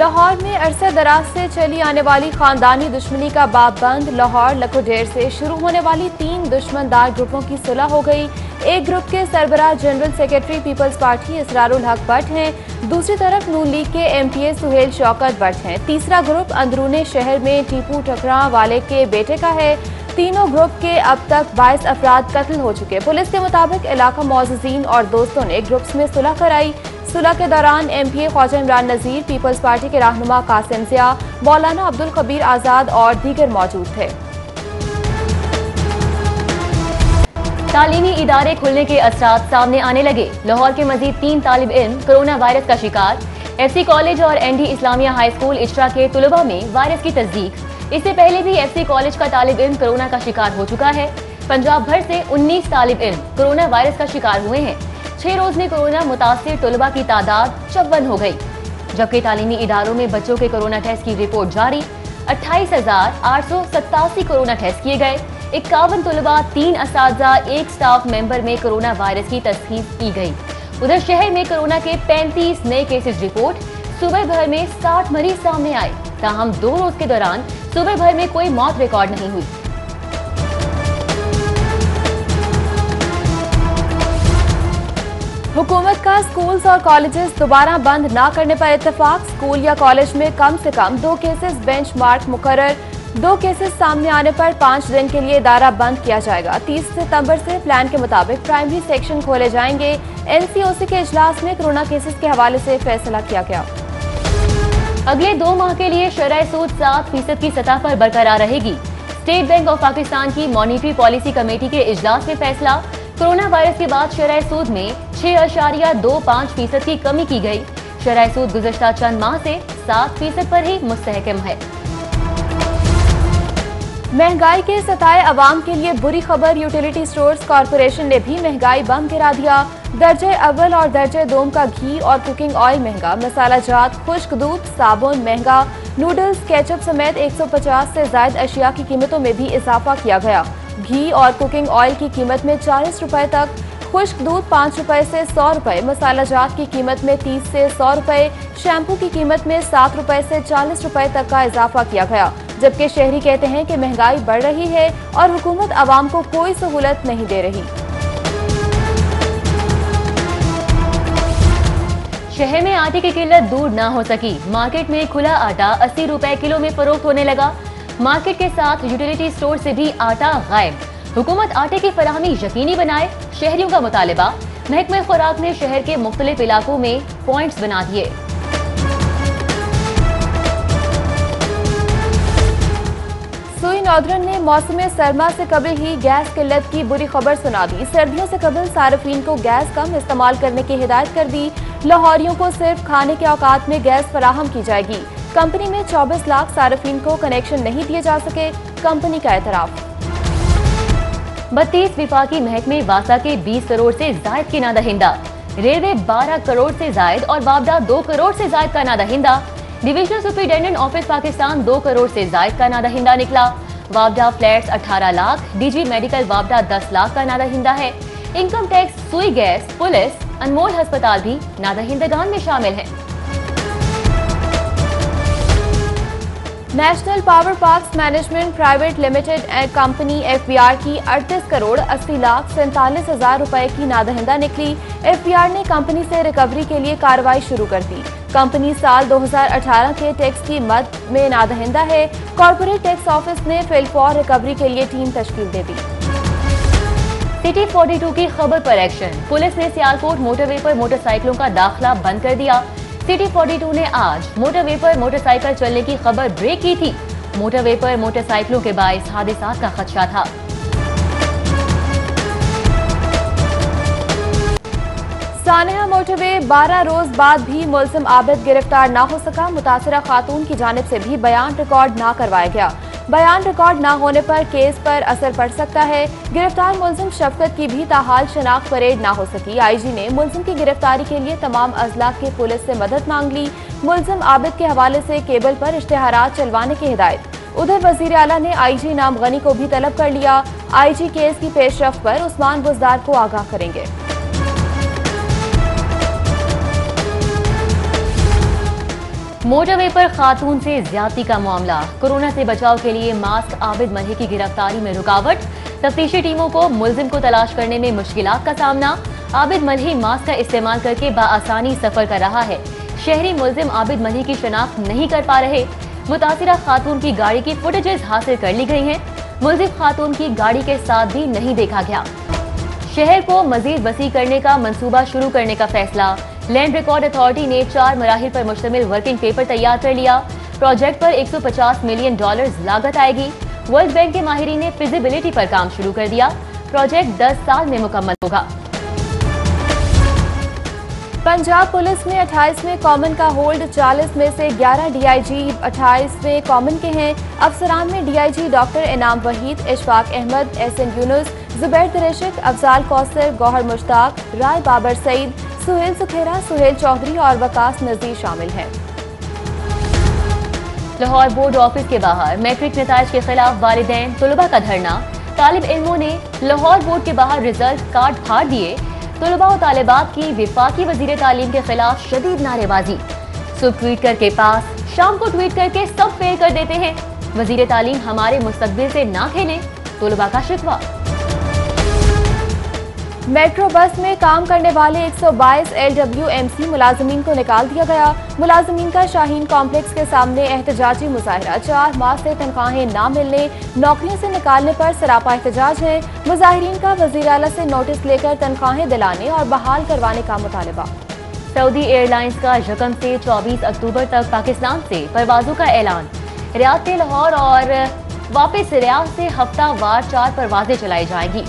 लाहौर में अरसे दराज से चली आने वाली खानदानी दुश्मनी का बाब बंद। लाहौर लखोडेर से शुरू होने वाली 3 दुश्मनदार ग्रुपों की सुलह हो गई। एक ग्रुप के सरबराह general secretary peoples party Israrul हक भट्ट हैं, दूसरी तरफ नून लीग के एमपीए सुहेल शौकत भट्ट हैं। तीसरा ग्रुप अंदरूने शहर में टीपू टकरा वाले के बेटे का है। तीनों ग्रुप के अब तक 22 अफराद कत्ल हो चुके। पुलिस के मुताबिक इलाका मौजूदीन और दोस्तों ने ग्रुप्स में सुलह कराई। सुलह के दौरान एमपीए ख्वाजा इमरान नजीर, पीपल्स पार्टी के रहनुमा कासिम जिया, मौलाना अब्दुल खबीर आजाद और दीगर मौजूद थे। तालीमी इदारे खुलने के असरात सामने आने लगे। लाहौर के मजीद 3 तालिब इल्म कोरोना वायरस का शिकार। एफसी कॉलेज और एनडी इस्लामिया हाई स्कूल इजरा के तुलबा में वायरस की तस्दीक। इससे पहले भी एफसी कॉलेज का तालिब इल्म कोरोना का शिकार हो चुका है। पंजाब भर से 19 तालिब इल्म कोरोना वायरस का शिकार हुए हैं। 6 रोज में कोरोना मुतासिर तुलबा की तादाद 54 हो गई, जबकि तालीमी इदारों में बच्चों के कोरोना टेस्ट की रिपोर्ट जारी। 28,887 कोरोना टेस्ट किए गए। 51 तुलबा, 3 असातिज़ा, 1 स्टाफ मेंबर में कोरोना वायरस की तस्दीक की गई। उधर शहर में कोरोना के 35 नए केसेस रिपोर्ट। सुबह भर में 60 मरीज सामने आए। ताहम 2 रोज के दौरान सुबह भर में कोई मौत रिकॉर्ड नहीं हुई। हुकूमत का स्कूल्स और कॉलेजेस दोबारा बंद न करने पर इत्तेफाक। स्कूल या कॉलेज में कम से कम 2 केसेस बेंचमार्क मुकर्रर। 2 केसेस सामने आने पर 5 दिन के लिए इदारा बंद किया जाएगा। 30 सितंबर से प्लान के मुताबिक प्राइमरी सेक्शन खोले जाएंगे। एनसीओसी के इजलास में कोरोना केसेस के हवाले से फैसला किया गया। अगले 2 माह के लिए शरह सूद 7% की सतह पर बरकरार रहेगी। स्टेट बैंक ऑफ पाकिस्तान की मॉनिटरी पॉलिसी कमेटी के इजलास में फैसला। कोरोना वायरस के बाद शरह सूद में 6.25% की कमी की गई। शरह सूद गुज़श्ता चंद माह से 7% पर ही मुस्तहकम है। महंगाई के सताए अवाम के लिए बुरी खबर। यूटिलिटी स्टोर्स कॉरपोरेशन ने भी महंगाई बम गिरा दिया। दर्जे अव्वल और दर्जे दोम का घी और कुकिंग ऑयल महंगा, मसाला जात, खुश्क दूध, साबुन महंगा, नूडल्स, केचप समेत 150 से ज्यादा अशिया की कीमतों में भी इजाफा किया गया। घी और कुकिंग ऑयल की कीमत में 40 रुपए तक, खुश्क दूध 5 रुपए से 100 रुपए, मसाला जात की कीमत में 30 से 100 रुपए, शैम्पू की कीमत में 7 रुपए से 40 रुपए तक का इजाफा किया गया। जबकि शहरी कहते हैं कि महंगाई बढ़ रही है और हुकूमत आवाम को कोई सहूलत नहीं दे रही। शहर में आटे की किल्लत दूर ना हो सकी। मार्केट में खुला आटा 80 रुपए किलो में फरोख्त होने लगा। मार्केट के साथ यूटिलिटी स्टोर से भी आटा गायब। हुकूमत आटे की फराहमी यकीनी बनाए, शहरियों का मुतालिबा। महकमे खुराक ने शहर के मुख्तलिफ इलाकों में पॉइंट्स बना दिए। सुई नौधरन ने मौसम सरमा से कबल ही गैस किल्लत की बुरी खबर सुना दी। सर्दियों से कबल सार्फिन को गैस कम इस्तेमाल करने की हिदायत कर दी। लाहौरियों को सिर्फ खाने के औकात में गैस फराहम की जाएगी। कंपनी में 24 लाख सार्फिन को कनेक्शन नहीं दिए जा सके, कंपनी का एतराफ। 32 विफाकी महकमे वासा के 20 करोड़ से जायद की नादहिंदा। रेलवे 12 करोड़ से जायद और वापडा 2 करोड़ से जायद का नादहिंदा। Divisional superintendent office Pakistan 2 crore से जायद का नादहिंदा निकला। वापडा फ्लैट्स 18 लाख, डीजी मेडिकल वापडा 10 लाख का नादहिंदा है। Income tax, Sui gas, police, INMOL अस्पताल भी नादहिंदगान में शामिल है। National power parks management private limited company FBR की 38 करोड़ 80 लाख 47 हजार रुपए की नादहिंदा निकली। एफबीआर ने कंपनी से रिकवरी के लिए कार्रवाई शुरू कर दी। कंपनी साल 2018 के टैक्स की मद में नादहिंदा है। कॉर्पोरेट टैक्स ऑफिस ने फिलफॉर रिकवरी के लिए टीम तश्कील दे दी। सिटी 42 की खबर पर एक्शन। पुलिस ने सियालकोट मोटरवे पर मोटरसाइकिलों का दाखिला बंद कर दिया। सिटी 42 ने आज मोटरवे पर मोटरसाइकिल चलने की खबर ब्रेक की थी। मोटरवे पर मोटरसाइकिलों के बाइस हादसा का खदशा था। सानेहा मोटरवे 12 रोज बाद भी मुलजिम आबिद गिरफ्तार न हो सका। मुतासरा खातून की जानिब से भी बयान रिकॉर्ड न करवाया गया। बयान रिकॉर्ड न होने पर केस पर असर पड़ सकता है। गिरफ्तार मुलजिम शफकत की भी ताहाल शनाख्त परेड न हो सकी। आईजी ने मुलजिम की गिरफ्तारी के लिए तमाम अजला की पुलिस से मदद मांग ली। मुलजिम आबिद के हवाले से केबल पर इश्तेहारात चलवाने की हिदायत। उधर वजीर आला ने आईजी नाम गनी को भी तलब कर लिया। आईजी केस की पेशरफ पर उस्मान बुजदार को आगाह करेंगे। मोटरवे पर खातून से ज्यादती का मामला, कोरोना से बचाव के लिए मास्क आबिद मल्ही की गिरफ्तारी में रुकावट, तफ्तीशी टीमों को मुलजिम को तलाश करने में मुश्किलात का सामना। आबिद मल्ही मास्क का इस्तेमाल करके बाआसानी सफर कर रहा है। शहरी मुलजिम आबिद मल्ही की शनाख्त नहीं कर पा रहे। मुतासिरा खातून की गाड़ी की फुटेजेस हासिल कर ली गई हैं। मुलजिम खातून की गाड़ी के साथ भी नहीं देखा गया। शहर को मजीद वसी करने का मंसूबा शुरू करने का फैसला। लैंड रिकॉर्ड अथॉरिटी ने 4 मराहिल पर मुश्तमिल वर्किंग पेपर तैयार कर लिया। प्रोजेक्ट पर $150 मिलियन लागत आएगी। वर्ल्ड बैंक के माहिरीन ने फिजिबिलिटी पर काम शुरू कर दिया। प्रोजेक्ट 10 साल में मुकम्मल होगा। पंजाब पुलिस में 28वें कॉमन का होल्ड, 40 में से 11 डीआईजी 28वें कॉमन के हैं। अफसरान में डीआईजी डॉक्टर इनाम वहीद, इशफाक अहमद, एहसन यूनुस, जुबैर तिरशिक, अफजाल कौसर, गौहर मुश्ताक, राय बाबर सईद, सुहेल सुखेरा, सुहेल चौधरी और वकास नजीर शामिल हैं। लाहौर बोर्ड ऑफिस के बाहर मैट्रिक नताइज के खिलाफ वालिदैन तलबा का धरना। तालिब इल्मों ने लाहौर बोर्ड के बाहर रिजल्ट कार्ड फाड़ दिए। तलबा और तालिबात की विफाकी वजीर तालीम के खिलाफ शदीद नारेबाजी। सुबह ट्वीट करके पास, शाम को ट्वीट करके सब फेल कर देते हैं। वजीर तालीम हमारे मुस्तकबिल से ना खेलें, तलबा का शिकवा। मेट्रो बस में काम करने वाले 122 LWMC मुलाजमीन को निकाल दिया गया। मुलाजमीन का शाहीन कॉम्प्लेक्स के सामने एहतजाजी मुजाहरा। 4 माह से तनख्वाहें ना मिलने, नौकरियों से निकालने पर सरापा एहतजाज है। मुजाहिरीन का वज़ीर आला से नोटिस लेकर तनख्वाहें दिलाने और बहाल करवाने का मुतालबा। सऊदी एयरलाइंस का यकम से 24 अक्टूबर तक पाकिस्तान से परवाजों का ऐलान। रियाद से लाहौर और वापस रियाद से हफ्तावार 4 परवाजें चलाई जाएंगी।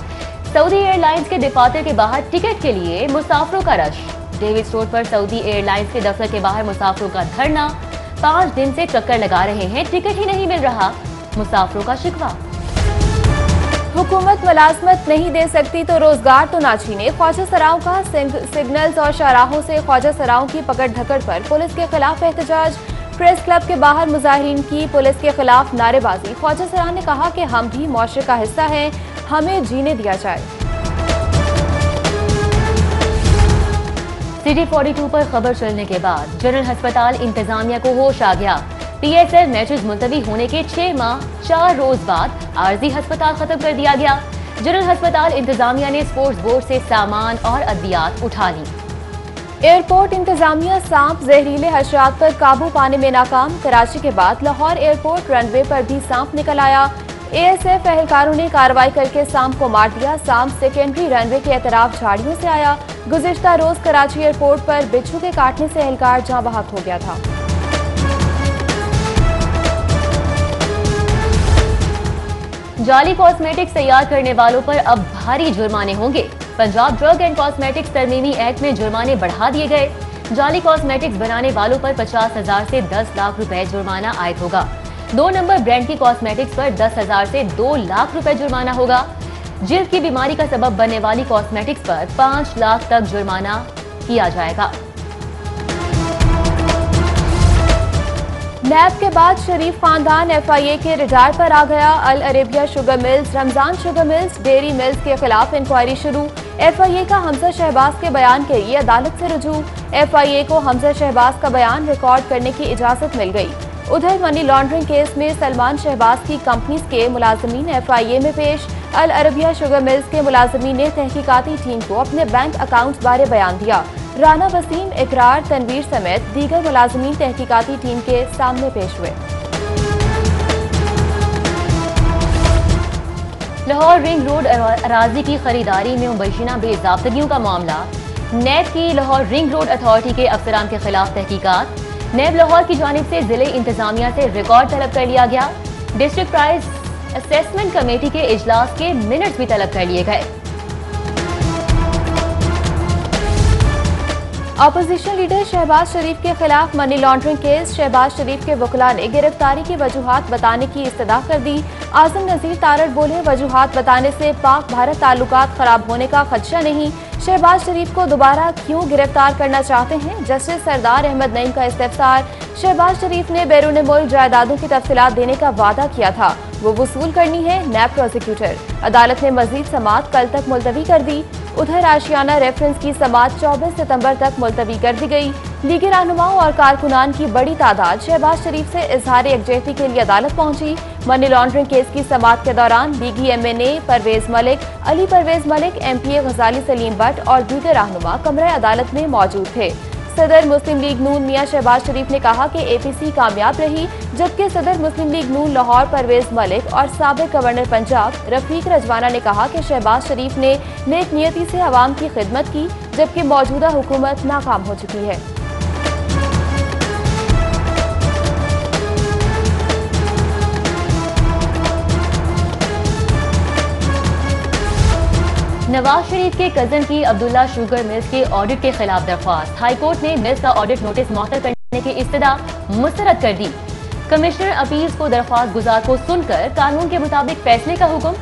सऊदी एयरलाइंस के दफातर के बाहर टिकट के लिए मुसाफिरों का रश। डेविड रोड पर सऊदी एयरलाइंस के दफ्तर के बाहर मुसाफिरों का धरना। 5 दिन से चक्कर लगा रहे हैं, टिकट ही नहीं मिल रहा, मुसाफिरों का शिकवा। हुकूमत मुलाजमत नहीं दे सकती तो रोजगार तो ना छीने। ख्वाजा सराओं का सिग्नल्स और शाहराहों से ख्वाजा सराओं की पकड़ धकड़ पर पुलिस के खिलाफ एहतजाज। प्रेस क्लब के बाहर मुजाहिरीन की पुलिस के खिलाफ नारेबाजी। ख्वाजा सरा ने कहा कि हम भी मुआशरे का हिस्सा हैं, हमें जीने दिया जाए। सिटी 42 पर खबर चलने के बाद जनरल अस्पताल इंतजामिया को होश आ गया। PSL मैचेस मुलतवी होने के 6 माह 4 रोज बाद आरजी अस्पताल खत्म कर दिया गया। जनरल अस्पताल इंतजामिया ने स्पोर्ट्स बोर्ड से सामान और अद्वियात उठा ली। एयरपोर्ट इंतजामिया सांप जहरीले हशरात पर काबू पाने में नाकाम। कराची के बाद लाहौर एयरपोर्ट रनवे पर भी सांप निकल आया। ASF एहलकारों ने कार्रवाई करके सांप को मार दिया। सांप सेकेंडरी रनवे के एतराफ झाड़ियों से आया। गुज़िश्ता रोज कराची एयरपोर्ट पर बिच्छू के काटने से एहलकार जहां बहक हो गया था। जाली कॉस्मेटिक्स तैयार करने वालों पर अब भारी जुर्माने होंगे। पंजाब ड्रग एंड कॉस्मेटिक्स तरमीमी एक्ट में जुर्माने बढ़ा दिए गए। जाली कॉस्मेटिक्स बनाने वालों पर 50,000 से 10 लाख रुपए जुर्माना आयद होगा। 2 नंबर ब्रांड की कॉस्मेटिक्स पर 10,000 से 2 लाख रुपए जुर्माना होगा। जिल्द की बीमारी का सबब बनने वाली कॉस्मेटिक्स पर 5 लाख तक जुर्माना किया जाएगा। नैब के बाद शरीफ खानदान FIA के रडार पर आ गया। Al Arabia sugar mills, Ramzan sugar mills, dairy mills के खिलाफ इंक्वायरी शुरू। FIA का हमजा शहबाज के बयान के लिए अदालत से रुजू। FIA को हमजा शहबाज का बयान रिकॉर्ड करने की इजाजत मिल गई। उधर मनी लॉन्ड्रिंग केस में सलमान शहबाज की कंपनीज के मुलाजमीन FIA में पेश। अल अरबिया शुगर मिल्स के मुलाजमीन ने तहकीकाती टीम को अपने बैंक अकाउंट्स बारे बयान दिया। राना वसीम, इकरार, तनवीर समेत दीगर मुलाजमीन तहकीकाती टीम के सामने पेश हुए। लाहौर रिंग रोड अराजी की खरीदारी में मुबैना बेज़ाब्तगियों का मामला। नैब की लाहौर रिंग रोड अथॉरिटी के अफसरान के खिलाफ तहकीकात। नैब लाहौर की जानिब से जिले इंतजामिया से रिकॉर्ड तलब कर लिया गया। डिस्ट्रिक्ट प्राइस असेसमेंट कमेटी के इजलास के मिनट्स भी तलब कर लिए गए। अपोजिशन लीडर शहबाज शरीफ के खिलाफ मनी लॉन्ड्रिंग केस। शहबाज शरीफ के वकला ने गिरफ्तारी की वजूहात बताने की इस्तदा कर दी। आजम नजीर तारड़ बोले, वजूहात बताने से पाक भारत ताल्लुकात खराब होने का खदशा नहीं। शहबाज शरीफ को दोबारा क्यों गिरफ्तार करना चाहते हैं? जस्टिस सरदार अहमद नईम का इस्तेफसार। शहबाज शरीफ ने बैरून मुल्क जायदादों की तफसीलात देने का वादा किया था, वो वसूल करनी है। नैब प्रोसिक्यूटर। अदालत ने मजीद समाअत कल तक मुलतवी कर दी। उधर आशियाना रेफरेंस की समाअत 24 सितंबर तक मुलतवी कर दी गई। लीगी रहनुमाओं और कारकुनान की बड़ी तादाद शहबाज शरीफ से इजहार यकजहती के लिए अदालत पहुंची। मनी लॉन्ड्रिंग केस की समाअत के दौरान लीगी MNA परवेज मलिक, अली परवेज मलिक, MPA गजाली सलीम भट्ट और दीगर रहनुमा कमरे अदालत में मौजूद थे। सदर मुस्लिम लीग नून मियां शहबाज शरीफ ने कहा कि APC कामयाब रही, जबकि सदर मुस्लिम लीग नून लाहौर परवेज मलिक और साबिक गवर्नर पंजाब रफीक रजवाना ने कहा कि शहबाज शरीफ ने नेक नियति से अवाम की खिदमत की, जबकि मौजूदा हुकूमत नाकाम हो चुकी है। नवाज शरीफ के कजन की अब्दुल्ला शुगर मिल्स के ऑडिट के खिलाफ दरख्वास्त। हाईकोर्ट ने मिल्स का ऑडिट नोटिस मुअत्तल करने की इस्तदा मुस्तरद कर दी। कमिश्नर अपील्स को दरख्वास्त गुजार को सुनकर कानून के मुताबिक फैसले का हुक्म।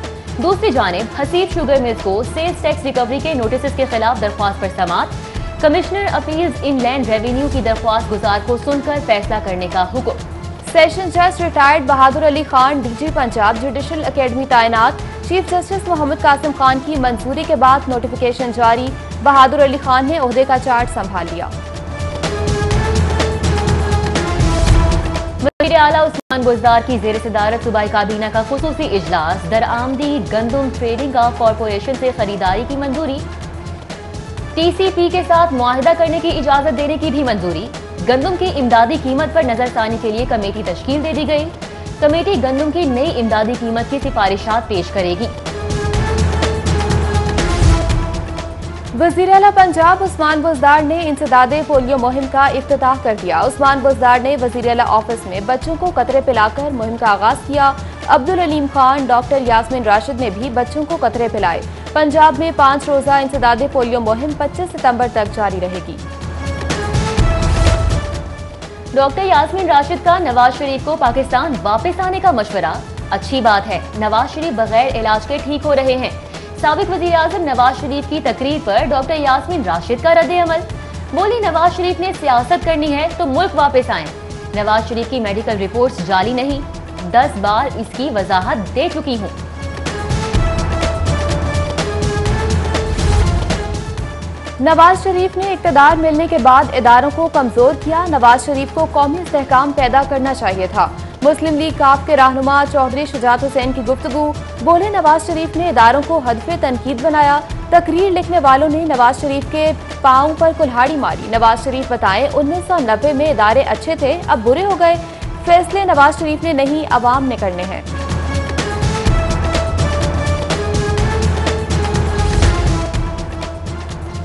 दूसरी जानिब हसीब शुगर मिल्स को सेल्स टैक्स रिकवरी के नोटिस के खिलाफ दरख्वास्त पर समाअत। कमिश्नर अपील्स इनलैंड रेवेन्यू की दरख्वास्त गुजार को सुनकर फैसला करने का हुक्म। सेशन जज retired Bahadur Ali Khan DG Punjab judicial academy तैनात। चीफ जस्टिस मोहम्मद कासिम खान की मंजूरी के बाद नोटिफिकेशन जारी। बहादुर अली खान ने ओहदे का चार्ज संभाल लिया। वज़ीर आला उस्मान बुज़दार की ज़ेर सदारत सूबाई काबीना का खुसूसी इजलास। दरआमदी गंदम ट्रेडिंग कॉरपोरेशन से खरीदारी की मंजूरी। TCP के साथ मुआहिदा करने की इजाजत देने की भी मंजूरी। गंदम की इमदादी कीमत पर नजरसानी के लिए कमेटी तश्कील दे दी गई। कमेटी गंदम की नई इमदादी कीमत की सिफारिशात पेश करेगी। वज़ीर आला पंजाब उस्मान बुज़दार ने इंसदादे पोलियो मुहिम का इफ्तिताह कर दिया। उस्मान बुज़दार ने वज़ीर आला ऑफिस में बच्चों को कतरे पिलाकर मुहिम का आगाज किया। अब्दुल अलीम खान, डॉक्टर यास्मीन राशिद ने भी बच्चों को कतरे पिलाए। पंजाब में 5 रोजा इंसदादे पोलियो मुहिम 25 सितंबर तक जारी रहेगी। डॉक्टर यास्मीन राशिद का नवाज शरीफ को पाकिस्तान वापस आने का मशवरा। अच्छी बात है, नवाज शरीफ बगैर इलाज के ठीक हो रहे हैं। साबिक वज़ीर आज़म नवाज शरीफ की तकरीर पर डॉक्टर यास्मीन राशिद का रद्द अमल। बोली, नवाज शरीफ ने सियासत करनी है तो मुल्क वापस आए। नवाज शरीफ की मेडिकल रिपोर्ट्स जाली नहीं, 10 बार इसकी वजाहत दे चुकी हूँ। नवाज शरीफ ने इक़्तिदार मिलने के बाद इदारों को कमजोर किया। नवाज शरीफ को कौमी इस्तेहकाम पैदा करना चाहिए था। मुस्लिम लीग काफ के रहनुमा चौधरी शुजात हुसैन की गुफ्तगू। बोले, नवाज शरीफ ने इदारों को हदफे तनकीद बनाया। तकरीर लिखने वालों ने नवाज शरीफ के पांव पर कुल्हाड़ी मारी। नवाज शरीफ बताएं 1990 में इदारे अच्छे थे, अब बुरे हो गए। फैसले नवाज शरीफ ने नहीं, अवाम ने करने हैं।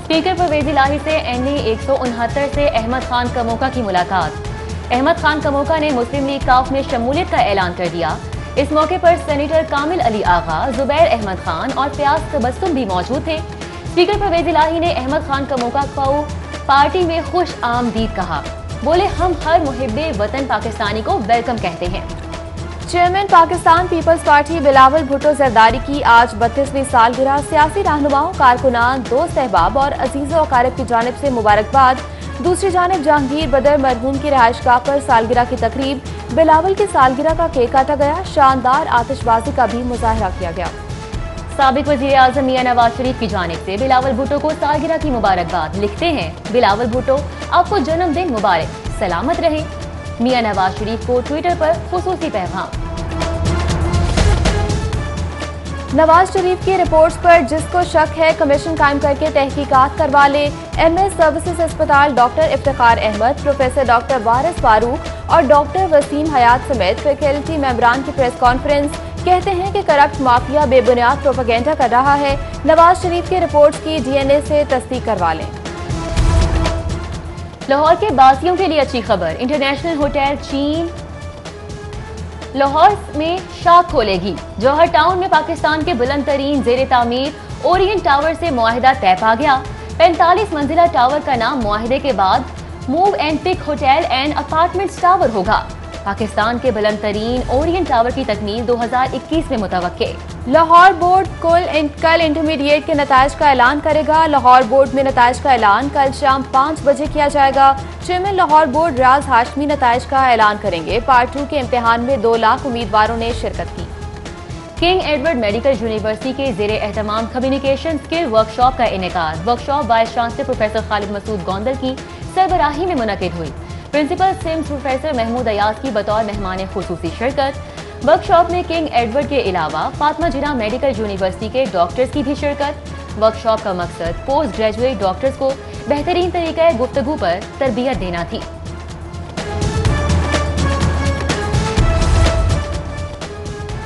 स्पीकर परवेज इलाही से NE 169 से अहमद खान कमोका की मुलाकात। अहमद खान कमोका ने मुस्लिम लीग काफ में शमूलियत का ऐलान कर दिया। इस मौके पर सेनेटर कामिल अली आगा, जुबैर अहमद खान और फयाज तबस्सुम भी मौजूद थे। स्पीकर परवेज इलाही ने अहमद खान कमोका को पार्टी में खुश आमदीद कहा। बोले, हम हर मुहिब्बे वतन पाकिस्तानी को वेलकम कहते हैं। चेयरमैन पाकिस्तान पीपल्स पार्टी बिलावल भुट्टो जरदारी की आज 32वीं सालगिरह। सियासी रहनुमाओं, कारकुनान, दोस्त अहबाब और अजीज़ो अकारिब की जानिब से मुबारकबाद। दूसरी जानिब जहांगीर बदर मरहूम की रिहाइशगाह पर सालगिरह की तकरीब। बिलावल की सालगिरह का केक काटा गया। शानदार आतिशबाजी का भी मुजाहरा किया गया। साबिक वज़ीर आज़म मियां नवाज शरीफ की जानिब से बिलावल भुट्टो को सालगिरह की मुबारकबाद। लिखते हैं, बिलावल भुट्टो आपको जन्मदिन मुबारक, सलामत रहे। मियां नवाज शरीफ को ट्विटर पर खुसूसी पैगाम। नवाज शरीफ की रिपोर्ट्स पर जिसको शक है कमीशन कायम करके तहकीकात करवा ले। MS सर्विसेज अस्पताल doctor Iftikhar Ahmad, professor doctor Waris Farooq और डॉक्टर वसीम हयात समेत फैकल्टी मेंबरान की प्रेस कॉन्फ्रेंस। कहते हैं कि करप्ट माफिया बेबुनियाद प्रोपेगेंडा कर रहा है। नवाज शरीफ की रिपोर्ट्स की DNA से तस्दीक करवा लें। लाहौर के बासियों के लिए अच्छी खबर। इंटरनेशनल होटल चीन लाहौर में शाख खोलेगी। जौहर टाउन में पाकिस्तान के बुलंद तरीन जेर तामीर ओरिएंट टावर से मुआहिदा तय पा गया। 45 मंजिला टावर का नाम मुआहिदे के बाद Movenpick hotel and apartments tower होगा। पाकिस्तान के बुलंद तरीन ओरिएंट टावर की तकमील 2021 में मुतवक्के। लाहौर बोर्ड कल इंटरमीडिएट के नताइज का ऐलान करेगा। लाहौर बोर्ड में नताइज का ऐलान कल शाम 5 बजे किया जाएगा। चेयरमैन लाहौर बोर्ड रियाज हाशमी नताइज का ऐलान करेंगे। पार्ट 2 के इम्तिहान में 2 लाख उम्मीदवारों ने शिरकत की। किंग एडवर्ड मेडिकल यूनिवर्सिटी के ज़ेरे एहतमाम कम्युनिकेशन स्किल वर्कशॉप का इनेकाद। Workshop vice chancellor professor Khalid Masood Gondal की सरबराही में मुनक़िद हुई। प्रिंसिपल सिम्स प्रोफेसर महमूद अयाज की बतौर मेहमान खुसूसी शिरकत। वर्कशॉप में किंग एडवर्ड के अलावा फातिमा जिन्ना मेडिकल यूनिवर्सिटी के डॉक्टर्स की भी शिरकत। वर्कशॉप का मकसद पोस्ट ग्रेजुएट डॉक्टर्स को बेहतरीन तरीके गुफ्तगू पर तरबियत देना थी।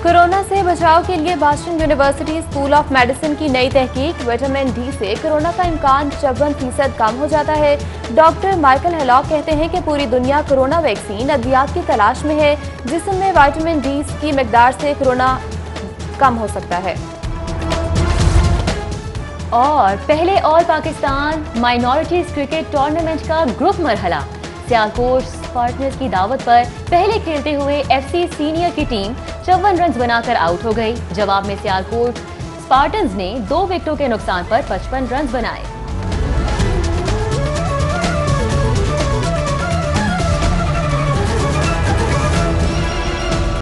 कोरोना से बचाव के लिए Boston university school of medicine की नई तहकीक, विटामिन डी से कोरोना का इम्कान 54% कम हो जाता है। डॉक्टर माइकल हेलॉक कहते हैं कि पूरी दुनिया कोरोना वैक्सीन अद्वियात की तलाश में है, जिसमें विटामिन डी की मिकदार से कोरोना कम हो सकता है। और पहले all Pakistan minorities cricket tournament का ग्रुप मरहला, सियालकोट स्पार्टन्स की दावत पर पहले खेलते हुए एफसी सीनियर की टीम 54 रन बनाकर आउट हो गई। जवाब में सियालकोट स्पार्टन्स ने 2 विकेटों के नुकसान पर 55 रन बनाए।